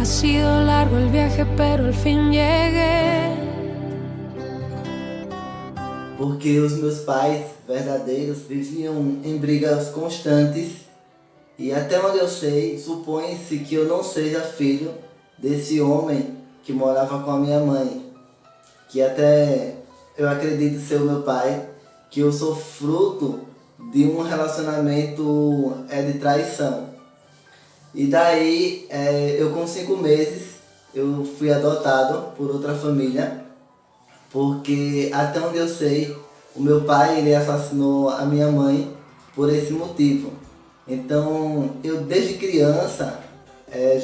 Ha sido largo el viaje, pero al fin llegué. Porque os meus pais verdadeiros viviam em brigas constantes e até onde eu sei, supõe-se que eu não seja filho desse homem que morava com a minha mãe, que até eu acredito ser o meu pai, que eu sou fruto de um relacionamento de traição. E daí, eu com 5 meses, eu fui adotado por outra família, porque até onde eu sei, o meu pai ele assassinou a minha mãe por esse motivo. Então, eu desde criança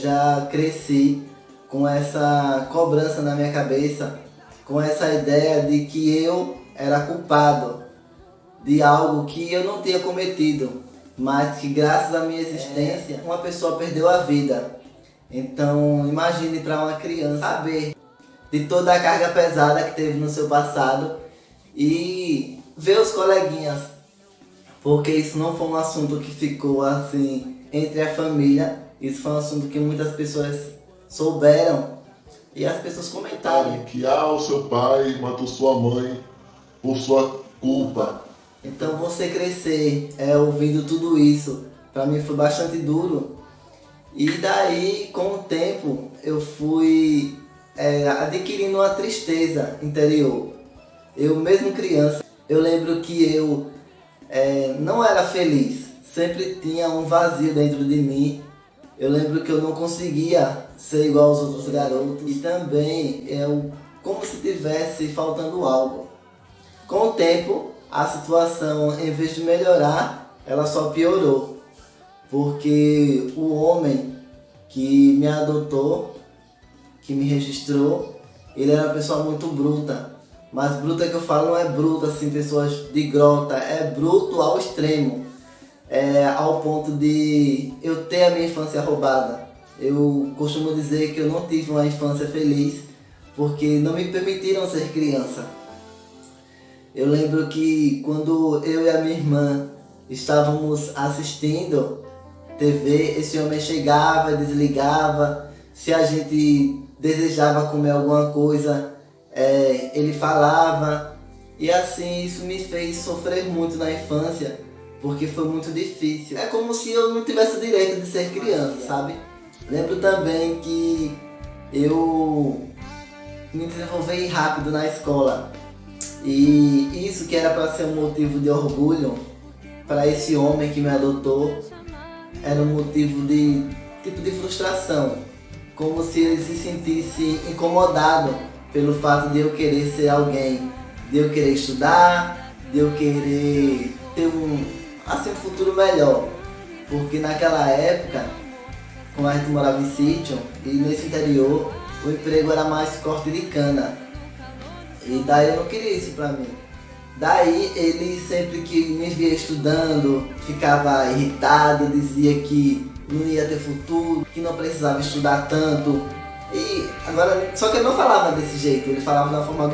já cresci com essa cobrança na minha cabeça, com essa ideia de que eu era culpado de algo que eu não tinha cometido, mas que graças à minha existência, uma pessoa perdeu a vida. Então, imagine para uma criança saber de toda a carga pesada que teve no seu passado e ver os coleguinhas, porque isso não foi um assunto que ficou assim entre a família, isso foi um assunto que muitas pessoas souberam e as pessoas comentaram que o seu pai matou sua mãe por sua culpa. Então você crescer ouvindo tudo isso, para mim foi bastante duro. E daí, com o tempo, eu fui adquirindo uma tristeza interior. Eu mesmo criança, eu lembro que eu não era feliz. Sempre tinha um vazio dentro de mim. Eu lembro que eu não conseguia ser igual aos outros garotos. E também, como se tivesse faltando algo. Com o tempo, a situação, em vez de melhorar, ela só piorou. Porque o homem que me adotou, que me registrou, ele era uma pessoa muito bruta. Mas bruta que eu falo não é bruta assim, pessoas de grota, é bruto ao extremo. Ao ponto de eu ter a minha infância roubada. Eu costumo dizer que eu não tive uma infância feliz, porque não me permitiram ser criança. Eu lembro que quando eu e a minha irmã estávamos assistindo TV, esse homem chegava e desligava. Se a gente desejava comer alguma coisa, ele falava. E assim, isso me fez sofrer muito na infância, porque foi muito difícil. É como se eu não tivesse o direito de ser criança, sabe? Lembro também que eu me desenvolvi rápido na escola. E isso que era para ser um motivo de orgulho para esse homem que me adotou, era um motivo de frustração, como se ele se sentisse incomodado pelo fato de eu querer ser alguém, de eu querer estudar, de eu querer ter um futuro melhor, porque naquela época, quando a gente morava em sítio e nesse interior, o emprego era mais corte de cana. E daí eu não queria isso pra mim. Daí ele sempre que me via estudando, ficava irritado, dizia que não ia ter futuro, que não precisava estudar tanto. E agora, só que ele não falava desse jeito, ele falava de uma forma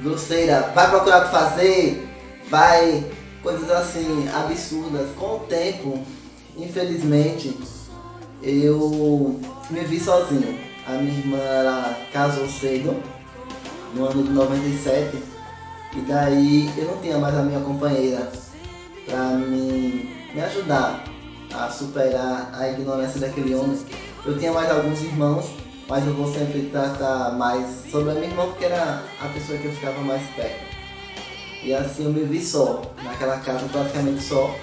grosseira, vai procurar o que fazer, vai, coisas assim, absurdas. Com o tempo, infelizmente, eu me vi sozinho. A minha irmã ela casou cedo, no ano de 97, e daí eu não tinha mais a minha companheira para me ajudar a superar a ignorância daquele homem. Eu tinha mais alguns irmãos, mas eu vou sempre tratar mais sobre a minha irmã porque era a pessoa que eu ficava mais perto. E assim eu me vi só, naquela casa praticamente só,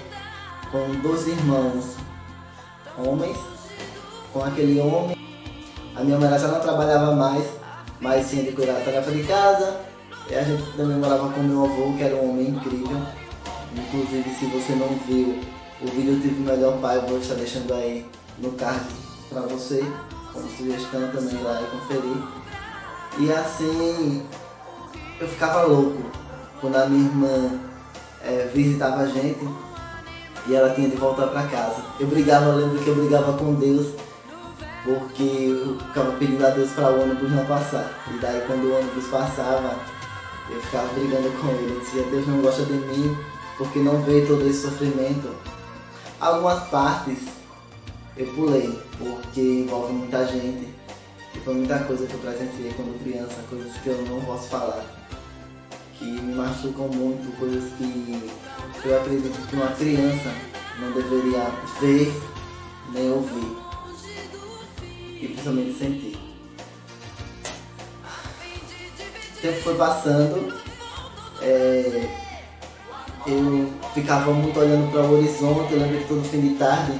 com 2 irmãos homens, com aquele homem. A minha mãe já não trabalhava mais, mas tinha de cuidar da tarefa de casa. E a gente também morava com meu avô, que era um homem incrível. Inclusive, se você não viu o vídeo Tive o Melhor Pai, eu vou estar deixando aí no card pra você, como sugestão também lá e conferir. E assim, eu ficava louco quando a minha irmã visitava a gente e ela tinha de voltar pra casa. Eu lembro que eu brigava com Deus, porque eu ficava pedindo a Deus para o ônibus não passar. E daí quando o ônibus passava, eu ficava brigando com ele. Eu dizia, Deus não gosta de mim, porque não vê todo esse sofrimento. Algumas partes eu pulei, porque envolve muita gente. Foi muita coisa que eu presenciei quando criança, coisas que eu não posso falar, que me machucam muito, coisas que eu acredito que uma criança não deveria ver nem ouvir, e principalmente sentir. O tempo foi passando, eu ficava muito olhando para o horizonte. Eu lembro que todo fim de tarde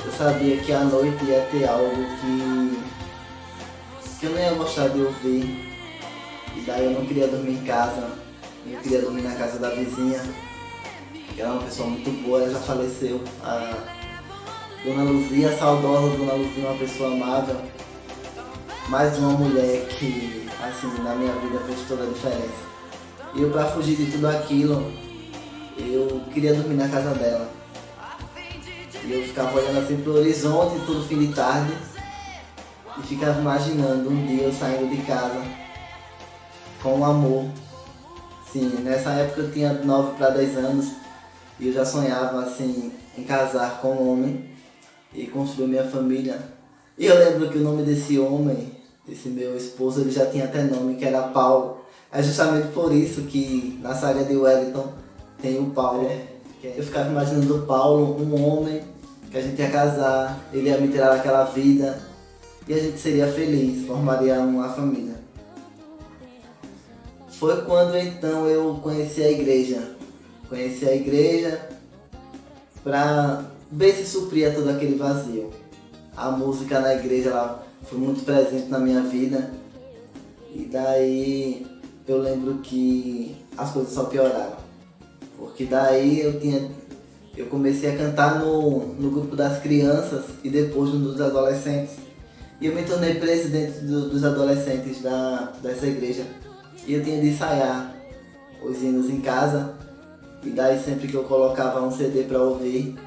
eu sabia que à noite ia ter algo que eu não ia gostar de ouvir, e daí eu não queria dormir em casa, eu queria dormir na casa da vizinha, que era uma pessoa muito boa, ela já faleceu, a Dona Luzia, a saudosa Dona Luzia, uma pessoa amável, mais uma mulher que, assim, na minha vida fez toda a diferença. E eu, pra fugir de tudo aquilo, eu queria dormir na casa dela. E eu ficava olhando assim pro horizonte todo fim de tarde e ficava imaginando um dia eu saindo de casa com um amor. Sim, nessa época eu tinha 9 para 10 anos e eu já sonhava assim em casar com um homem e construir minha família. E eu lembro que o nome desse homem, esse meu esposo, ele já tinha até nome, que era Paulo. É justamente por isso que na saga de Wellington tem o Paulo. Eu ficava imaginando o Paulo, um homem que a gente ia casar, ele ia me tirar daquela vida e a gente seria feliz, formaria uma família. Foi quando então eu conheci a igreja. Conheci a igreja para ver se supria todo aquele vazio. A música na igreja ela foi muito presente na minha vida e daí eu lembro que as coisas só pioraram. Porque daí eu comecei a cantar no grupo das crianças e depois no dos adolescentes. E eu me tornei presidente dos adolescentes dessa igreja. E eu tinha de ensaiar os hinos em casa. E daí sempre que eu colocava um CD para ouvir,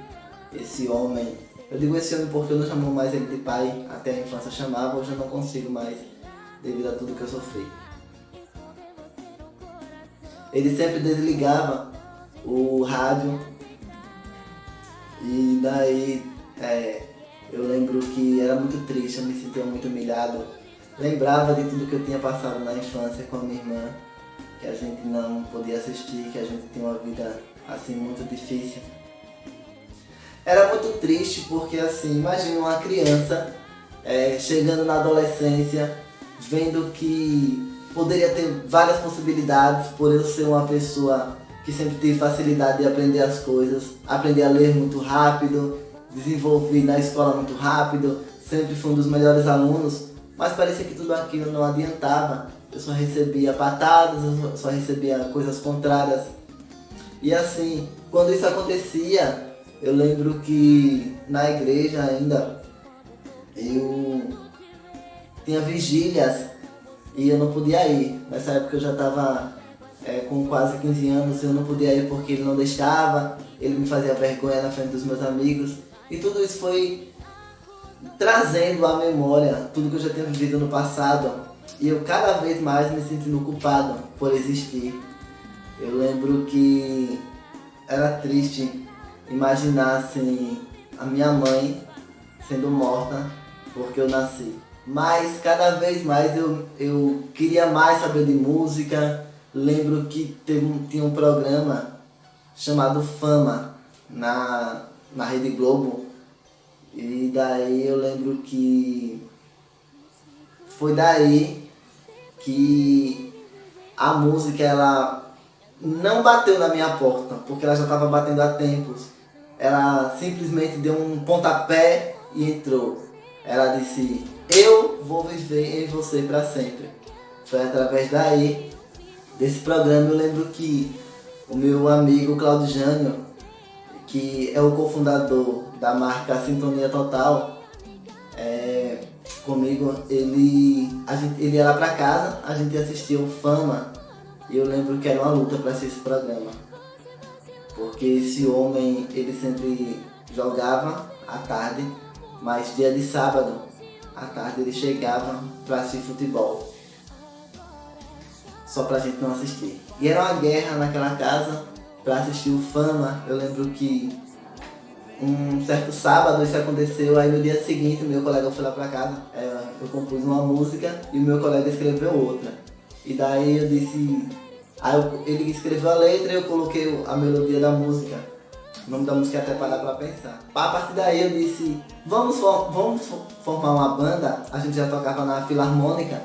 esse homem... Eu digo esse homem porque eu não chamo mais ele de pai, até a infância eu chamava, hoje eu não consigo mais, devido a tudo que eu sofri. Ele sempre desligava o rádio e daí eu lembro que era muito triste, eu me sentia muito humilhado. Lembrava de tudo que eu tinha passado na infância com a minha irmã, que a gente não podia assistir, que a gente tinha uma vida assim muito difícil. Era muito triste porque assim, imagina uma criança chegando na adolescência, vendo que poderia ter várias possibilidades por eu ser uma pessoa que sempre teve facilidade de aprender as coisas, aprender a ler muito rápido, desenvolver na escola muito rápido, sempre fui um dos melhores alunos, mas parecia que tudo aquilo não adiantava. Eu só recebia patadas, eu só recebia coisas contrárias. E assim, quando isso acontecia, eu lembro que na igreja ainda eu tinha vigílias e eu não podia ir. Nessa época eu já estava com quase 15 anos, eu não podia ir porque ele não deixava, ele me fazia vergonha na frente dos meus amigos. E tudo isso foi trazendo à memória tudo que eu já tinha vivido no passado. E eu cada vez mais me sentindo culpado por existir. Eu lembro que era triste imaginar assim, a minha mãe sendo morta porque eu nasci. Mas cada vez mais eu queria mais saber de música. Lembro que tinha um programa chamado Fama na Rede Globo. E daí eu lembro que foi daí que a música ela não bateu na minha porta, porque ela já estava batendo há tempos. Ela simplesmente deu um pontapé e entrou. Ela disse: eu vou viver em você para sempre. Foi através daí, desse programa, eu lembro que o meu amigo Claudio Jânio, que é o cofundador da marca Sintonia Total, comigo, ele ia lá pra casa, a gente assistia o Fama, e eu lembro que era uma luta para assistir esse programa. Porque esse homem, ele sempre jogava à tarde, mas dia de sábado, à tarde ele chegava para assistir futebol. Só pra gente não assistir. E era uma guerra naquela casa para assistir o Fama. Eu lembro que um certo sábado isso aconteceu, aí no dia seguinte meu colega foi lá pra casa, eu compus uma música e o meu colega escreveu outra. E daí eu disse, ele escreveu a letra e eu coloquei a melodia da música. O nome da música é Até Parar Pra Pensar. A partir daí eu disse, vamos formar uma banda. A gente já tocava na Filarmônica,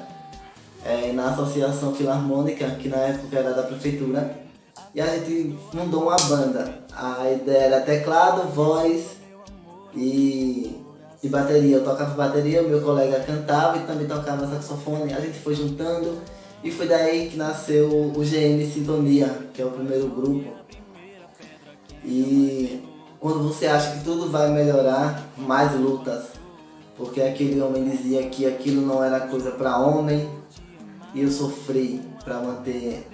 na Associação Filarmônica, que na época era da prefeitura. E a gente fundou uma banda. A ideia era teclado, voz e bateria. Eu tocava bateria, o meu colega cantava e também tocava saxofone. A gente foi juntando e foi daí que nasceu o GM Sintonia, que é o primeiro grupo. E quando você acha que tudo vai melhorar, mais lutas. Porque aquele homem dizia que aquilo não era coisa para homem e eu sofri para manter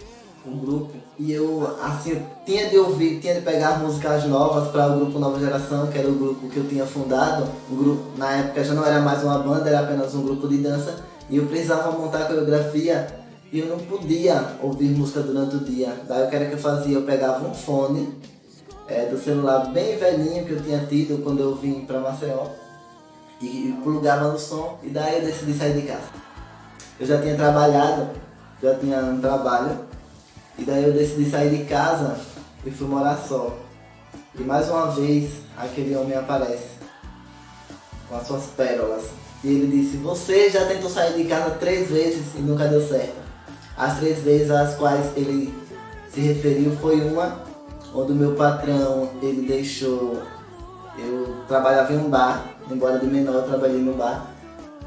um grupo. E eu, assim, tinha de pegar músicas novas para o grupo Nova Geração, que era o grupo que eu tinha fundado. Um grupo, na época já não era mais uma banda, era apenas um grupo de dança. E eu precisava montar a coreografia e eu não podia ouvir música durante o dia. Daí o que era que eu fazia? Eu pegava um fone do celular bem velhinho que eu tinha tido quando eu vim para Maceió e plugava no som, e daí eu decidi sair de casa. Eu já tinha trabalhado, já tinha um trabalho, e daí eu decidi sair de casa e fui morar só. E mais uma vez aquele homem aparece com as suas pérolas e ele disse: você já tentou sair de casa 3 vezes e nunca deu certo. As 3 vezes às quais ele se referiu foi uma onde o meu patrão, ele deixou, eu trabalhava em um bar, embora de menor eu trabalhei no bar,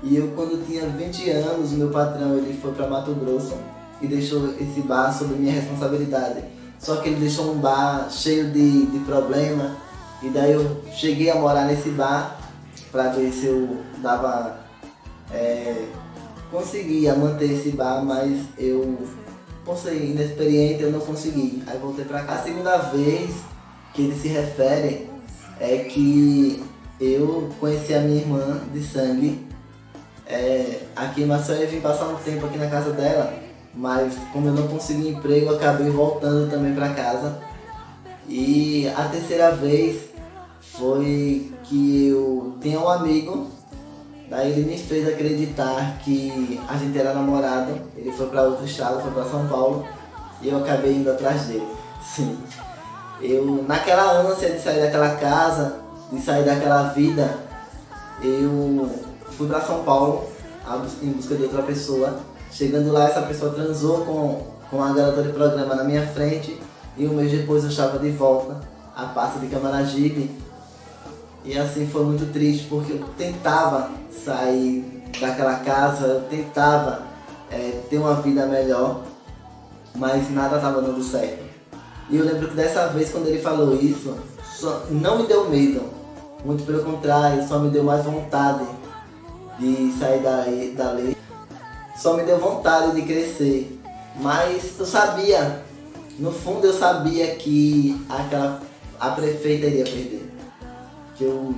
e eu quando tinha 20 anos, o meu patrão ele foi para Mato Grosso e deixou esse bar sob minha responsabilidade. Só que ele deixou um bar cheio de problema, e daí eu cheguei a morar nesse bar para ver se eu dava, conseguia manter esse bar, mas eu, por ser inexperiente, eu não consegui. Aí voltei pra cá. A segunda vez que ele se refere é que eu conheci a minha irmã de sangue aqui em Maceió e vim passar um tempo aqui na casa dela, mas como eu não consegui emprego, eu acabei voltando também pra casa. E a terceira vez foi que eu tinha um amigo, daí ele me fez acreditar que a gente era namorado. Ele foi para outro estado, foi para São Paulo, e eu acabei indo atrás dele. Sim. Eu, naquela ânsia de sair daquela casa, de sair daquela vida, eu fui para São Paulo em busca de outra pessoa. Chegando lá, essa pessoa transou com a garota de programa na minha frente, e um mês depois eu estava de volta a passo de Camaragibe. E assim foi muito triste, porque eu tentava sair daquela casa, eu tentava ter uma vida melhor, mas nada estava dando certo. E eu lembro que dessa vez, quando ele falou isso, não me deu medo, muito pelo contrário, só me deu mais vontade de sair da lei, só me deu vontade de crescer. Mas eu sabia, no fundo eu sabia que a prefeita iria perder, que eu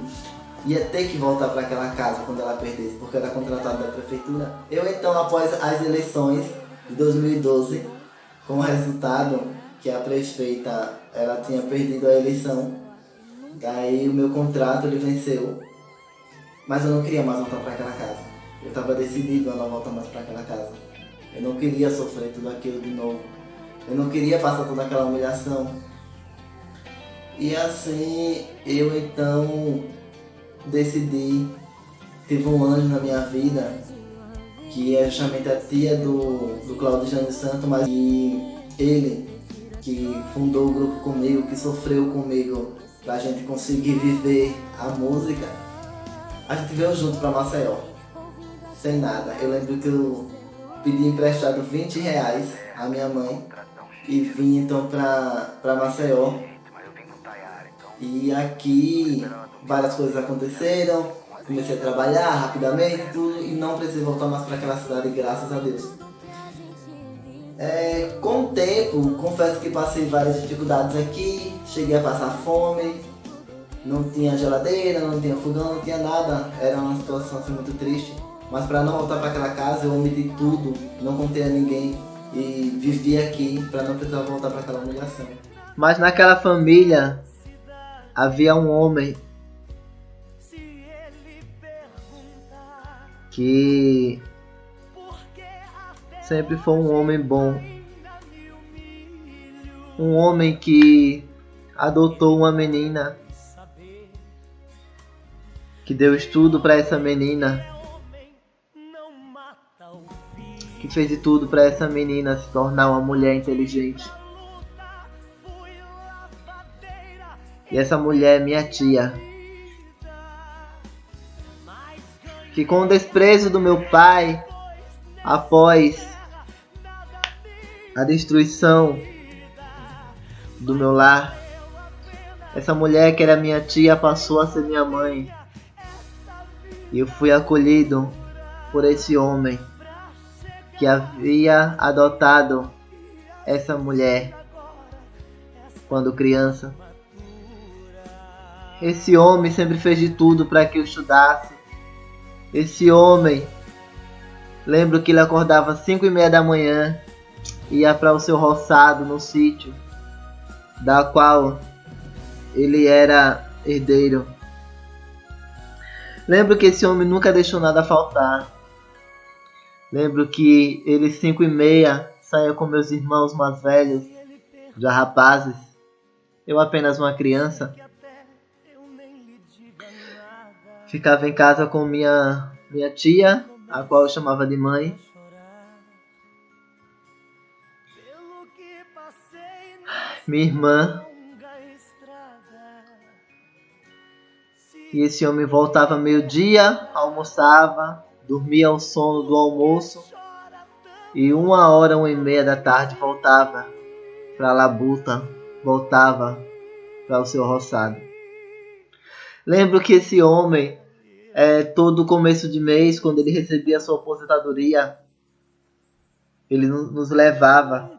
ia ter que voltar para aquela casa quando ela perdesse, porque era contratado da prefeitura. Eu então, após as eleições de 2012, com o resultado que a prefeita ela tinha perdido a eleição, daí o meu contrato ele venceu, mas eu não queria mais voltar para aquela casa. Eu estava decidido a não voltar mais para aquela casa. Eu não queria sofrer tudo aquilo de novo. Eu não queria passar toda aquela humilhação. E assim, eu então decidi, tive um anjo na minha vida, que é justamente a tia do Claudio Jânio Santos, mas ele que fundou o grupo comigo, que sofreu comigo pra gente conseguir viver a música. A gente veio junto pra Maceió, sem nada. Eu lembro que eu pedi emprestado R$20 à minha mãe e vim então pra Maceió. E aqui várias coisas aconteceram, comecei a trabalhar rapidamente tudo, e não precisei voltar mais para aquela cidade, graças a Deus. Com o tempo, confesso que passei várias dificuldades aqui, cheguei a passar fome, não tinha geladeira, não tinha fogão, não tinha nada, era uma situação assim, muito triste. Mas para não voltar para aquela casa, eu omiti tudo, não contei a ninguém e vivi aqui para não precisar voltar para aquela humilhação. Mas naquela família havia um homem que sempre foi um homem bom, um homem que adotou uma menina, que deu estudo para essa menina, que fez de tudo para essa menina se tornar uma mulher inteligente. E essa mulher é minha tia, que com o desprezo do meu pai, após a destruição do meu lar, essa mulher que era minha tia passou a ser minha mãe. E eu fui acolhido por esse homem que havia adotado essa mulher quando criança. Esse homem sempre fez de tudo para que eu estudasse. Esse homem, lembro que ele acordava às 5:30 da manhã, ia para o seu roçado no sítio, da qual ele era herdeiro. Lembro que esse homem nunca deixou nada faltar. Lembro que ele 5:30 saía com meus irmãos mais velhos, já rapazes, eu apenas uma criança. Ficava em casa com minha tia, a qual eu chamava de mãe. Minha irmã. E esse homem voltava meio-dia, almoçava, dormia ao sono do almoço e 1h, 1h30 da tarde voltava para a labuta, voltava para o seu roçado. Lembro que esse homem, todo começo de mês, quando ele recebia a sua aposentadoria, ele nos levava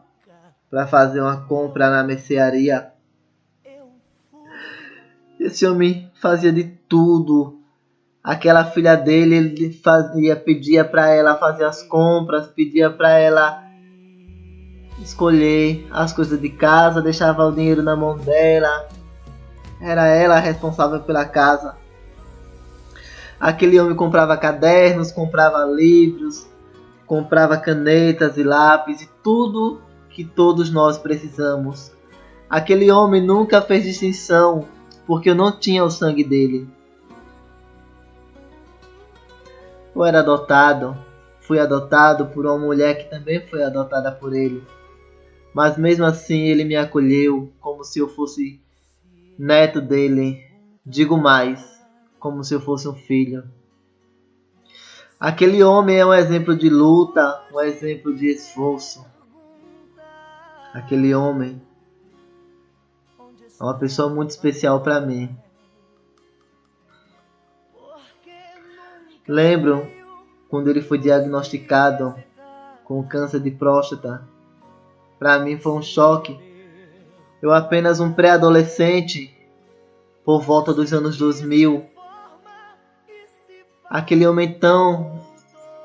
para fazer uma compra na mercearia. Esse homem fazia de tudo. Aquela filha dele, ele pedia para ela fazer as compras, pedia para ela escolher as coisas de casa, deixava o dinheiro na mão dela. Era ela a responsável pela casa. Aquele homem comprava cadernos, comprava livros, comprava canetas e lápis e tudo que todos nós precisamos. Aquele homem nunca fez distinção, porque eu não tinha o sangue dele. Eu era adotado, fui adotado por uma mulher que também foi adotada por ele. Mas mesmo assim ele me acolheu como se eu fosse neto dele, digo mais, como se eu fosse um filho. Aquele homem é um exemplo de luta, um exemplo de esforço. Aquele homem é uma pessoa muito especial para mim. Lembro quando ele foi diagnosticado com câncer de próstata. Para mim foi um choque. Eu apenas um pré-adolescente, por volta dos anos 2000. Aquele homem então,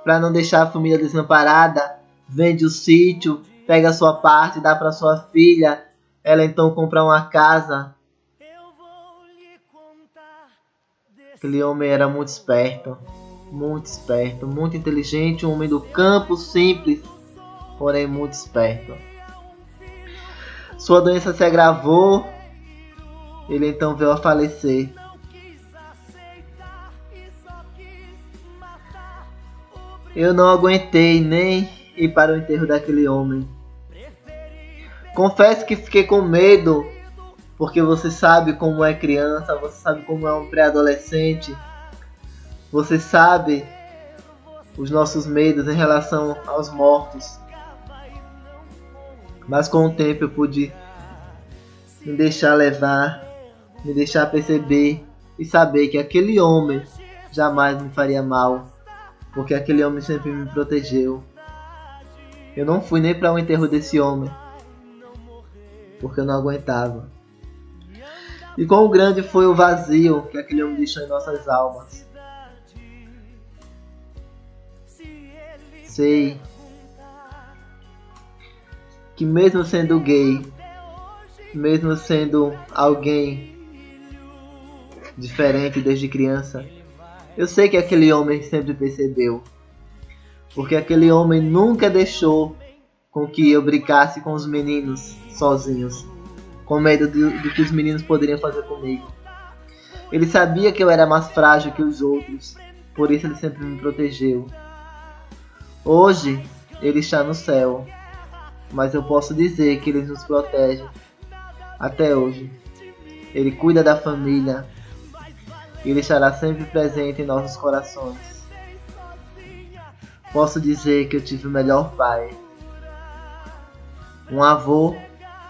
para não deixar a família desamparada, vende o sítio, pega a sua parte, dá para sua filha. Ela então compra uma casa. Aquele homem era muito esperto, muito inteligente, um homem do campo, simples, porém muito esperto. Sua doença se agravou, ele então veio a falecer. Eu não aguentei nem ir para o enterro daquele homem. Confesso que fiquei com medo, porque você sabe como é criança, você sabe como é um pré-adolescente, você sabe os nossos medos em relação aos mortos. Mas com o tempo eu pude me deixar levar, me deixar perceber e saber que aquele homem jamais me faria mal, porque aquele homem sempre me protegeu. Eu não fui nem para o enterro desse homem, porque eu não aguentava. E quão grande foi o vazio que aquele homem deixou em nossas almas. Sei que mesmo sendo gay, mesmo sendo alguém diferente desde criança, Eu sei que aquele homem sempre percebeu, porque aquele homem nunca deixou com que eu brincasse com os meninos sozinhos, com medo do que os meninos poderiam fazer comigo. Ele sabia que eu era mais frágil que os outros, por isso ele sempre me protegeu. Hoje ele está no céu, mas eu posso dizer que ele nos protege até hoje. Ele cuida da família e ele estará sempre presente em nossos corações. Posso dizer que eu tive o melhor pai. Um avô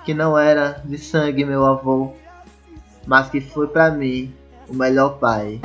que não era de sangue meu avô, mas que foi para mim o melhor pai.